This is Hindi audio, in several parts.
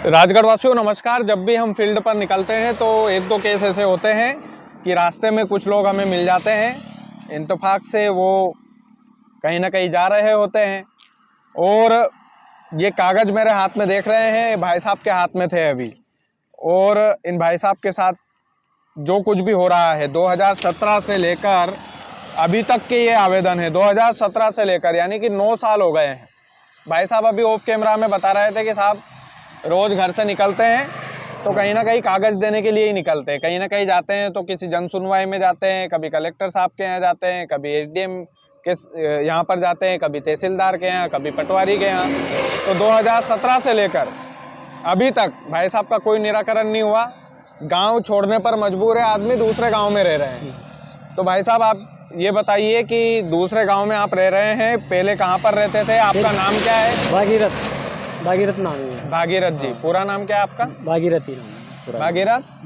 राजगढ़ वासियों नमस्कार। जब भी हम फील्ड पर निकलते हैं तो एक दो केस ऐसे होते हैं कि रास्ते में कुछ लोग हमें मिल जाते हैं, इत्तेफाक से वो कहीं ना कहीं जा रहे होते हैं और ये कागज़ मेरे हाथ में देख रहे हैं, भाई साहब के हाथ में थे अभी। और इन भाई साहब के साथ जो कुछ भी हो रहा है 2017 से लेकर अभी तक के ये आवेदन है, 2017 से लेकर यानी कि 9 साल हो गए हैं। भाई साहब अभी ऑफ कैमरा में बता रहे थे कि साहब रोज़ घर से निकलते हैं तो कहीं ना कहीं कागज़ देने के लिए ही निकलते हैं। कहीं ना कहीं जाते हैं तो किसी जन सुनवाई में जाते हैं, कभी कलेक्टर साहब के यहाँ जाते हैं, कभी एसडीएम के यहाँ पर जाते हैं, कभी तहसीलदार के यहाँ, कभी पटवारी के यहाँ। तो 2017 से लेकर अभी तक भाई साहब का कोई निराकरण नहीं हुआ। गांव छोड़ने पर मजबूर है आदमी, दूसरे गांव में रह रहे हैं। तो भाई साहब आप ये बताइए कि दूसरे गांव में आप रह रहे हैं, पहले कहाँ पर रहते थे? आपका नाम क्या है? भागीरथ नाम है। भागीरथ जी। पूरा नाम क्या है आपका? भागीरथी नाम है पूरा।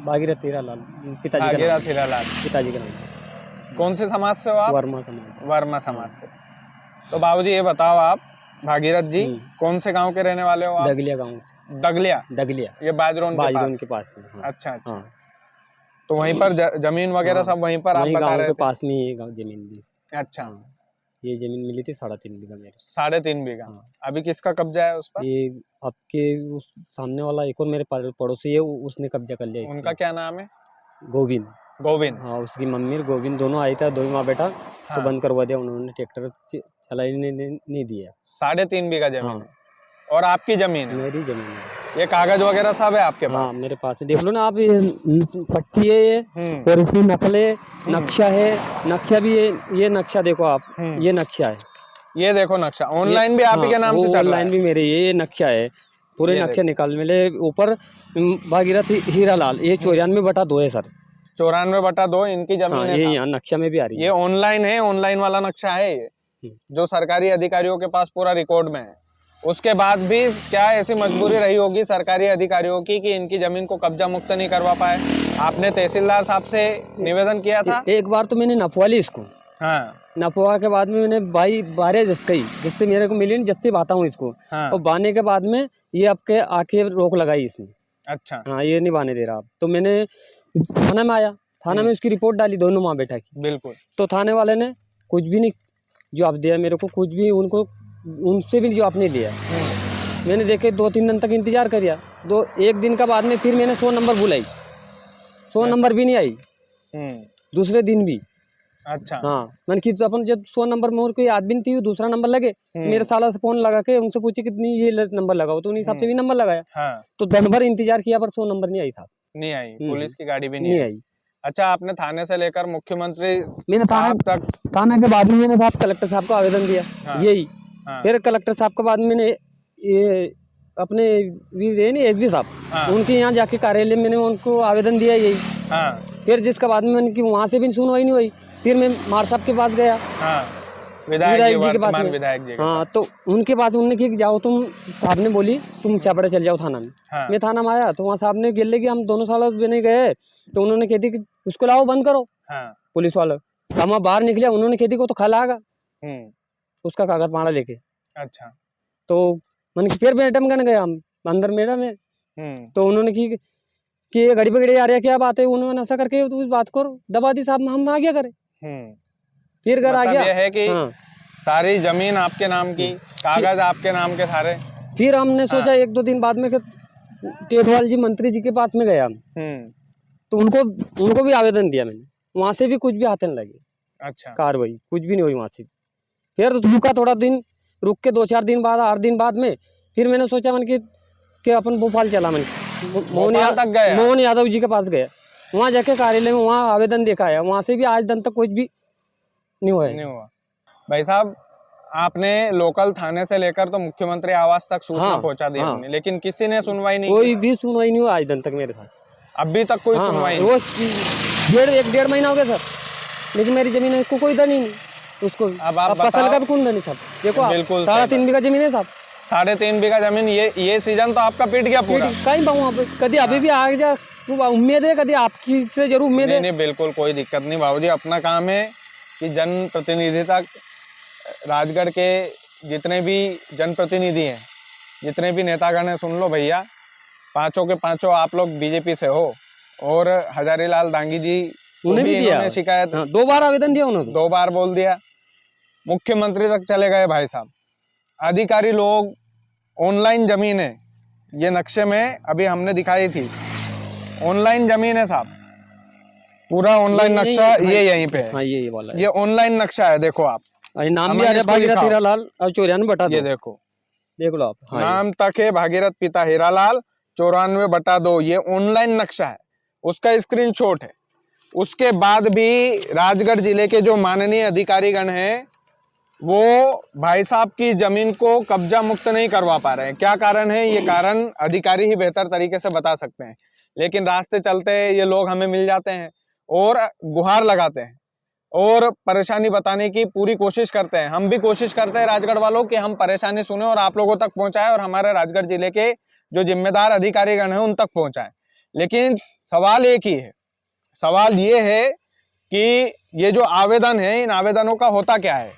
भागीरथ हीरालाल पिताजी का नाम। भागीरथ हीरालाल पिताजी का नाम। कौन से समाज से हो आप? वर्मा समाज। वर्मा समाज से। तो बाबूजी ये बताओ आप, भागीरथ जी कौन से गांव के रहने वाले हो आप? दगलिया गांव। दगलिया ये बाजरोन के पास। में। अच्छा। तो वहीं पर जमीन वगैरह सब वहीं पर आप बता रहे थे? पास में ही गाँव जमीन भी। अच्छा। ये जमीन मिली थी 3.5 बीघा मेरे। 3.5 बीघा। अभी किसका कब्जा है उस पर? ये आपके उस सामने वाला एक और मेरे पड़ोसी है, उसने कब्जा कर लिया। उनका क्या नाम है? गोविंद। हाँ, उसकी मम्मी गोविंद दोनों आए थे, 2 माँ बेटा। तो बंद करवा दिया उन्होंने, ट्रैक्टर चलाई नहीं दिया। 3.5 बीघा जमीन है और आपकी जमीन है? मेरी जमीन है। ये कागज वगैरह सब है आपके पास? हाँ, मेरे पास में देख लो ना आप, पट्टी है ये और इसमें नकल है, नक्शा है, नक्शा भी है। ये नक्शा देखो आप, ये नक्शा है। ये देखो नक्शा ऑनलाइन भी आप ही के नाम से चल रहा है? ऑनलाइन भी मेरे, ये नक्शा है, पूरे नक्शे निकाल मिले ऊपर। भागीरथ हीरालाल, ये 94/2 है सर। 94/2 इनकी जमीन है। ये यहाँ नक्शा में भी आ रही है। ये ऑनलाइन है, ऑनलाइन वाला नक्शा है ये, जो सरकारी अधिकारियों के पास पूरा रिकॉर्ड में है। उसके बाद भी क्या ऐसी मजबूरी रही होगी सरकारी अधिकारियों की कि इनकी जमीन को कब्जा मुक्त नहीं करवा पाए? आपने तहसीलदार साहब से निवेदन किया था? एक बार तो मैंने नपवा ली इसको। हाँ। नपवा के बाद में मैंने बारे जिससे मेरे को मिली, जिससे बाता हूँ इसको। हाँ। और बाने के बाद में ये आपके आके रोक लगाई इसने। अच्छा। हाँ, ये नहीं बाने दे रहा। तो मैंने थाना में आया, थाना में उसकी रिपोर्ट डाली, दोनों माँ बेटा की। बिल्कुल। तो थाने वाले ने कुछ भी नहीं जवाब दिया मेरे को, कुछ भी उनसे भी जवाब नहीं दिया। मैंने देखे 2-3 दिन तक इंतजार करिया। एक दिन का बाद में फिर मैंने 100 नंबर बुलाई, 100 नंबर भी नहीं आई। दूसरे दिन भी। अच्छा। हाँ, मैंने कि अपन जब 100 नंबर में और कोई आदमी थी, दूसरा नंबर लगे, मेरे साला से फोन लगा के उनसे पूछे कितनी ये नंबर लगाओ, तो उन्हीं हिसाब से भी नंबर लगाया। हाँ। तो दिन भर इंतजार किया पर 100 नंबर नहीं आई साहब। नहीं आई, पुलिस की गाड़ी भी नहीं आई। अच्छा, आपने थाने से लेकर मुख्यमंत्री थाना के बाद में मैंने साहब कलेक्टर साहब को आवेदन दिया। हाँ। यही। हाँ। फिर कलेक्टर साहब के बाद मैंने ये अपने एसपी साहब, हाँ, उनके यहाँ जाके कार्यालय में मैंने उनको आवेदन दिया यही। हाँ। फिर जिसके बाद में मैंने कि वहाँ से भी सुनवाई नहीं हुई, फिर मैं मार साहब के पास गया। हाँ। विधायक जी के पास में। हाँ, तो उनके पास उन्होंने कि जाओ तुम, साहब ने बोली तुम चापड़े चल जाओ थाना में। हाँ। मैं थाना में आया तो वहाँ साहब ने गिर ले कि हम दोनों साल नहीं गए, तो उन्होंने कहती कि उसको लाओ बंद करो। हाँ। पुलिस वाले हम बाहर निकले, उन्होंने कहती को तो खला आगा उसका कागज माड़ा लेके। अच्छा। तो मैंने फिर मैडम करने गया, हम अंदर मैडम है। तो उन्होंने कि ये घड़ी पकड़ी आ रही है, क्या बात है? उन्होंने ऐसा करके तो उस बात को दबा दी साहब, हम आ गया करे। फिर घर आ गया। ये है कि हाँ, सारी जमीन आपके नाम की, कागज आपके नाम के सारे। फिर हमने सोचा 1-2 दिन बाद में टेटवाल जी मंत्री जी के पास में गया, तो उनको भी आवेदन दिया मैंने, वहां से भी कुछ भी हाथ नहीं लगे। अच्छा। कार्रवाई कुछ भी नहीं हुई वहां से। फिर रुका थोड़ा दिन, रुक के 2-4 दिन बाद, 8 दिन बाद में फिर मैंने सोचा मन कि अपन भोपाल चला, मन मोहन यादव जी के पास गया, वहाँ जाके कार्यालय में वहाँ आवेदन देखा है, वहाँ से भी आज दिन तक कुछ भी नहीं हुआ। भाई साहब, आपने लोकल थाने से लेकर तो मुख्यमंत्री आवास तक सूचना पहुंचा दी हमने, लेकिन किसी ने सुनवाई नहीं, कोई भी सुनवाई नहीं हुआ आज दिन तक मेरे साथ। अभी तक कोई सुनवाई नहीं। वो 1-1.5 महीना हो गया सर, लेकिन मेरी जमीन को कोई धन ही नहीं उसको। अब आप फसल का भी कौन धनी साहब? देखो बिल्कुल 3.5 बीघा जमीन है साहब। 3.5 बीघा जमीन, ये सीजन तो आपका पीट गया पूरा। कहीं पाऊँ कभी अभी भी आ जा, उम्मीद है कभी आपकी से जरूर उम्मीद है। नहीं, बिल्कुल कोई दिक्कत नहीं बाबूजी, अपना काम है कि जनप्रतिनिधि तक, राजगढ़ के जितने भी जनप्रतिनिधि हैं, जितने भी नेतागण हैं, सुन लो भैया, पांचों के पांचों आप लोग बीजेपी से हो, और हजारीलाल डांगी जी उन्हें भी दिया इन्होंने शिकायत 2 बार आवेदन दिया उन्होंने। 2 बार बोल दिया, मुख्यमंत्री तक चले गए भाई साहब। अधिकारी लोग ऑनलाइन जमीन है, ये नक्शे में अभी हमने दिखाई थी, ऑनलाइन जमीन है साहब, पूरा ऑनलाइन नक्शा ये यहीं पे है। हाँ ये वाला है। ये ऑनलाइन नक्शा है, देखो आप, नाम भी अमन आ रहा है इसको भागीरथ दिखाओ। हीरालाल और 94/2। ये देखो देख लो आप। हाँ नाम तक है भागीरथ पिता हीरालाल 94/2, ये ऑनलाइन नक्शा है, उसका स्क्रीनशॉट है। उसके बाद भी राजगढ़ जिले के जो माननीय अधिकारीगण हैं वो भाई साहब की जमीन को कब्जा मुक्त नहीं करवा पा रहे हैं। क्या कारण है? ये कारण अधिकारी ही बेहतर तरीके से बता सकते हैं, लेकिन रास्ते चलते ये लोग हमें मिल जाते हैं और गुहार लगाते हैं और परेशानी बताने की पूरी कोशिश करते हैं। हम भी कोशिश करते हैं राजगढ़ वालों कि हम परेशानी सुने और आप लोगों तक पहुंचाएं और हमारे राजगढ़ जिले के जो जिम्मेदार अधिकारीगण हैं उन तक पहुंचाएं। लेकिन सवाल एक ही है, सवाल ये है कि ये जो आवेदन है, इन आवेदनों का होता क्या है?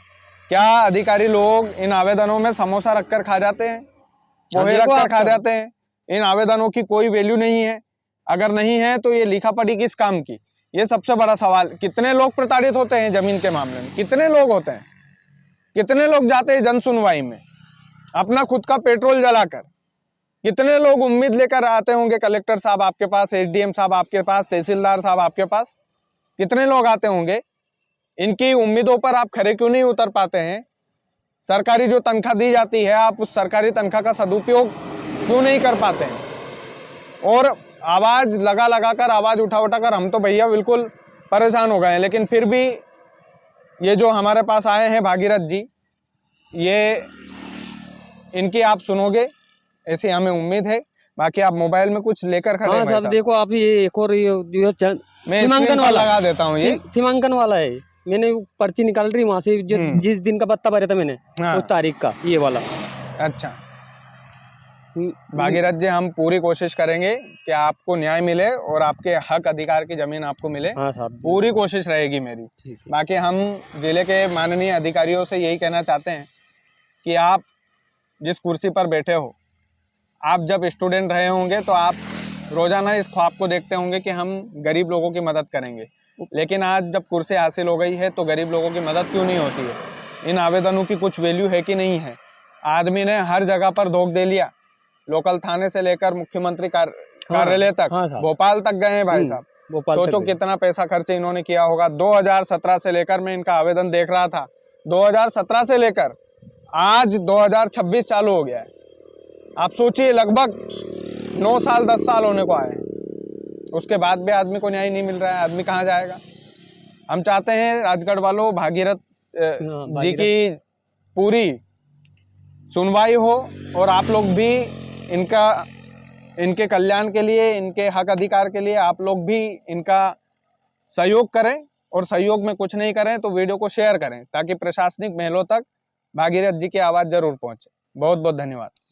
क्या अधिकारी लोग इन आवेदनों में समोसा रखकर खा जाते हैं, पोहे रखकर खा जाते हैं? इन आवेदनों की कोई वैल्यू नहीं है। अगर नहीं है तो ये लिखा पढ़ी किस काम की? ये सबसे बड़ा सवाल। कितने लोग प्रताड़ित होते हैं जमीन के मामले में? कितने लोग होते हैं? कितने लोग जाते हैं जन सुनवाई में अपना खुद का पेट्रोल जलाकर? कितने लोग उम्मीद लेकर आते होंगे कलेक्टर साहब आपके पास, एसडीएम साहब आपके पास, तहसीलदार साहब आपके पास? कितने लोग आते होंगे? इनकी उम्मीदों पर आप खरे क्यों नहीं उतर पाते हैं? सरकारी जो तनख्वाह दी जाती है, आप उस सरकारी तनख्वाह का सदुपयोग क्यों नहीं कर पाते हैं? और आवाज लगा लगा कर, आवाज उठा उठा कर हम तो भैया बिल्कुल परेशान हो गए हैं। लेकिन फिर भी ये जो हमारे पास आए हैं भागीरथ जी, ये इनकी आप सुनोगे ऐसी हमें उम्मीद है। बाकी आप मोबाइल में कुछ लेकर खड़े हैं? हाँ साहब देखो आप, ये एक और मैं सीमांकन वाला लगा देता हूँ, ये सीमांकन वाला है। मैंने पर्ची निकाल रही वहां से, जो जिस दिन का पत्ता भरा था मैंने, उस तारीख का ये वाला। अच्छा भागीरथ जी, हम पूरी कोशिश करेंगे कि आपको न्याय मिले और आपके हक अधिकार की जमीन आपको मिले। हाँ साहब, पूरी कोशिश रहेगी मेरी। बाकी हम जिले के माननीय अधिकारियों से यही कहना चाहते हैं कि आप जिस कुर्सी पर बैठे हो, आप जब स्टूडेंट रहे होंगे तो आप रोजाना इस ख्वाब को देखते होंगे कि हम गरीब लोगों की मदद करेंगे। लेकिन आज जब कुर्सी हासिल हो गई है तो गरीब लोगों की मदद क्यों नहीं होती है? इन आवेदनों की कुछ वैल्यू है कि नहीं है? आदमी ने हर जगह पर धोख दे लिया, लोकल थाने से लेकर मुख्यमंत्री कार्यालय तक, भोपाल तक गए हैं भाई साहब। सोचो कितना पैसा खर्च इन्होंने किया होगा। 2017 से लेकर मैं इनका आवेदन देख रहा था, 2017 से लेकर आज 2026 चालू हो गया है। आप सोचिए, लगभग 9 साल 10 साल होने को आए हैं, उसके बाद भी आदमी को न्याय नहीं मिल रहा है। आदमी कहाँ जाएगा? हम चाहते हैं राजगढ़ वालों, भागीरथ जी की पूरी सुनवाई हो और आप लोग भी इनके कल्याण के लिए, इनके हक अधिकार के लिए आप लोग भी इनका सहयोग करें। और सहयोग में कुछ नहीं करें तो वीडियो को शेयर करें, ताकि प्रशासनिक महलों तक भागीरथ जी की आवाज़ जरूर पहुंचे। बहुत बहुत धन्यवाद।